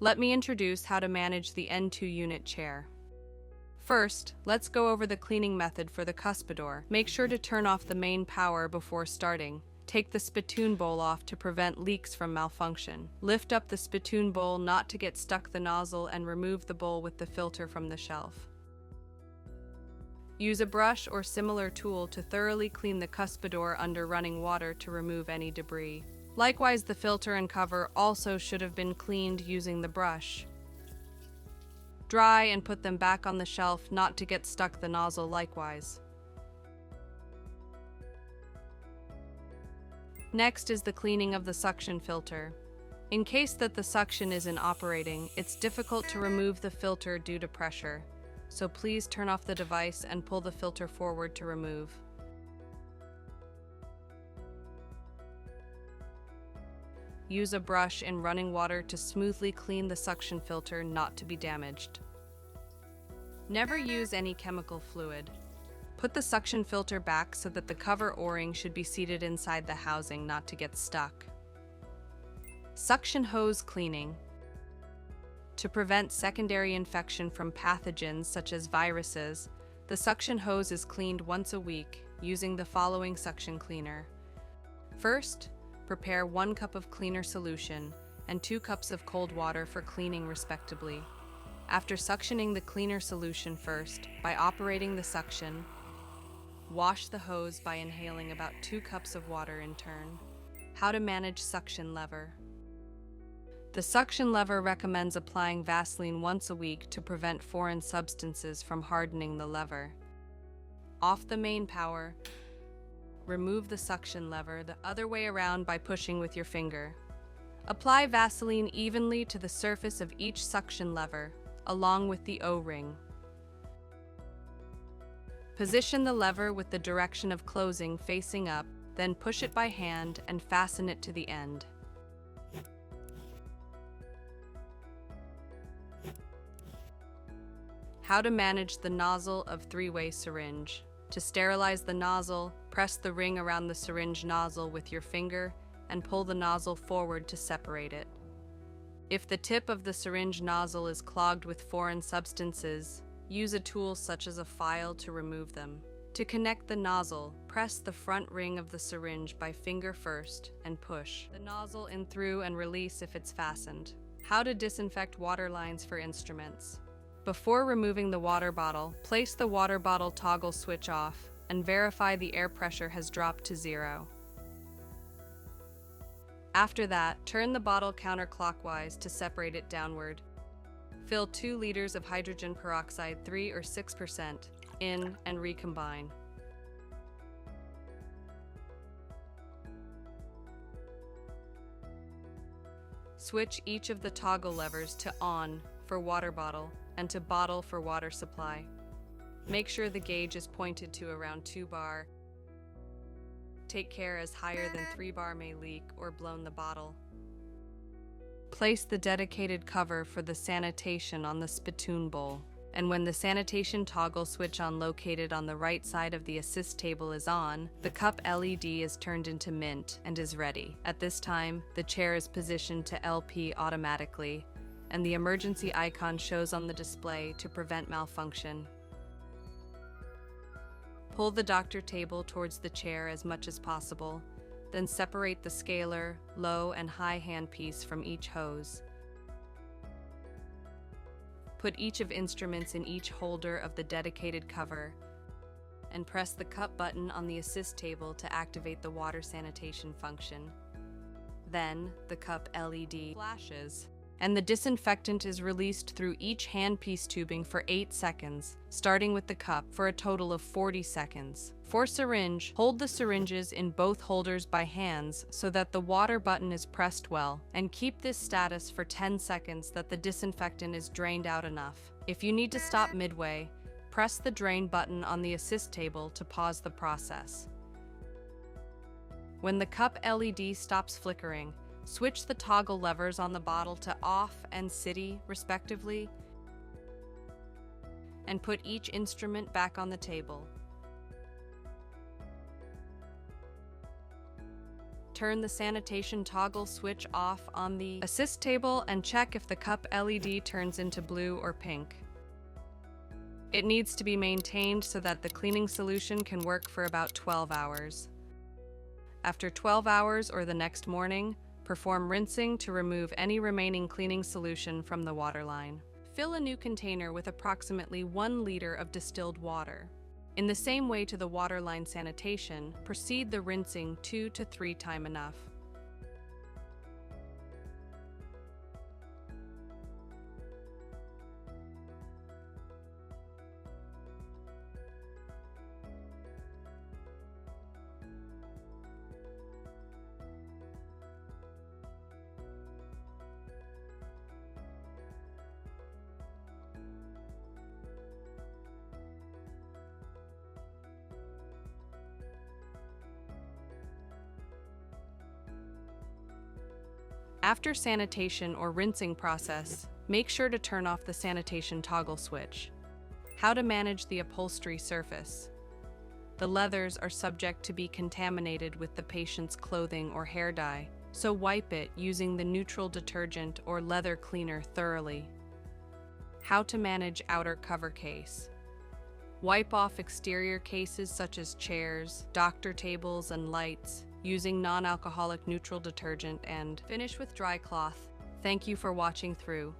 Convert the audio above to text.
Let me introduce how to manage the N2 unit chair. First, let's go over the cleaning method for the cuspidor. Make sure to turn off the main power before starting. Take the spittoon bowl off to prevent leaks from malfunction. Lift up the spittoon bowl not to get stuck the nozzle and remove the bowl with the filter from the shelf. Use a brush or similar tool to thoroughly clean the cuspidor under running water to remove any debris. Likewise, the filter and cover also should have been cleaned using the brush. Dry and put them back on the shelf not to get stuck the nozzle likewise. Next is the cleaning of the suction filter. In case that the suction isn't operating, it's difficult to remove the filter due to pressure, so please turn off the device and pull the filter forward to remove. Use a brush in running water to smoothly clean the suction filter not to be damaged. Never use any chemical fluid. Put the suction filter back so that the cover O-ring should be seated inside the housing not to get stuck. Suction hose cleaning. To prevent secondary infection from pathogens such as viruses, the suction hose is cleaned once a week using the following suction cleaner. First, prepare 1 cup of cleaner solution and 2 cups of cold water for cleaning respectively. After suctioning the cleaner solution first, by operating the suction, wash the hose by inhaling about 2 cups of water in turn. How to manage suction lever. The suction lever recommends applying Vaseline once a week to prevent foreign substances from hardening the lever. Off the main power, remove the suction lever the other way around by pushing with your finger. Apply Vaseline evenly to the surface of each suction lever, along with the O-ring. Position the lever with the direction of closing facing up, then push it by hand and fasten it to the end. How to manage the nozzle of 3-way syringe. To sterilize the nozzle, press the ring around the syringe nozzle with your finger and pull the nozzle forward to separate it. If the tip of the syringe nozzle is clogged with foreign substances, use a tool such as a file to remove them. To connect the nozzle, press the front ring of the syringe by finger first and push the nozzle in through and release if it's fastened. How to disinfect water lines for instruments. Before removing the water bottle, place the water bottle toggle switch off and verify the air pressure has dropped to 0. After that, turn the bottle counterclockwise to separate it downward. Fill 2 liters of hydrogen peroxide 3 or 6% in and recombine. Switch each of the toggle levers to on for water bottle and to bottle for water supply. Make sure the gauge is pointed to around 2 bar. Take care as higher than 3 bar may leak or blown the bottle. Place the dedicated cover for the sanitation on the spittoon bowl, and when the sanitation toggle switch on located on the right side of the assist table is on, the cup LED is turned into mint and is ready. At this time, the chair is positioned to LP automatically, and the emergency icon shows on the display to prevent malfunction. Pull the doctor table towards the chair as much as possible, then separate the scaler, low and high handpiece from each hose. Put each of instruments in each holder of the dedicated cover, and press the cup button on the assist table to activate the water sanitation function. Then, the cup LED flashes, and the disinfectant is released through each handpiece tubing for 8 seconds, starting with the cup for a total of 40 seconds. For syringe, hold the syringes in both holders by hands so that the water button is pressed well, and keep this status for 10 seconds that the disinfectant is drained out enough. If you need to stop midway, press the drain button on the assist table to pause the process. When the cup LED stops flickering, switch the toggle levers on the bottle to off and city, respectively, and put each instrument back on the table. Turn the sanitation toggle switch off on the assist table and check if the cup LED turns into blue or pink. It needs to be maintained so that the cleaning solution can work for about 12 hours. After 12 hours or the next morning, perform rinsing to remove any remaining cleaning solution from the water line. Fill a new container with approximately 1 liter of distilled water. In the same way to the waterline sanitation, proceed the rinsing 2 to 3 times enough. After sanitation or rinsing process, make sure to turn off the sanitation toggle switch. How to manage the upholstery surface. The leathers are subject to be contaminated with the patient's clothing or hair dye, so wipe it using the neutral detergent or leather cleaner thoroughly. How to manage outer cover case. Wipe off exterior cases such as chairs, doctor tables, and lights using non-alcoholic neutral detergent and finish with dry cloth. Thank you for watching through.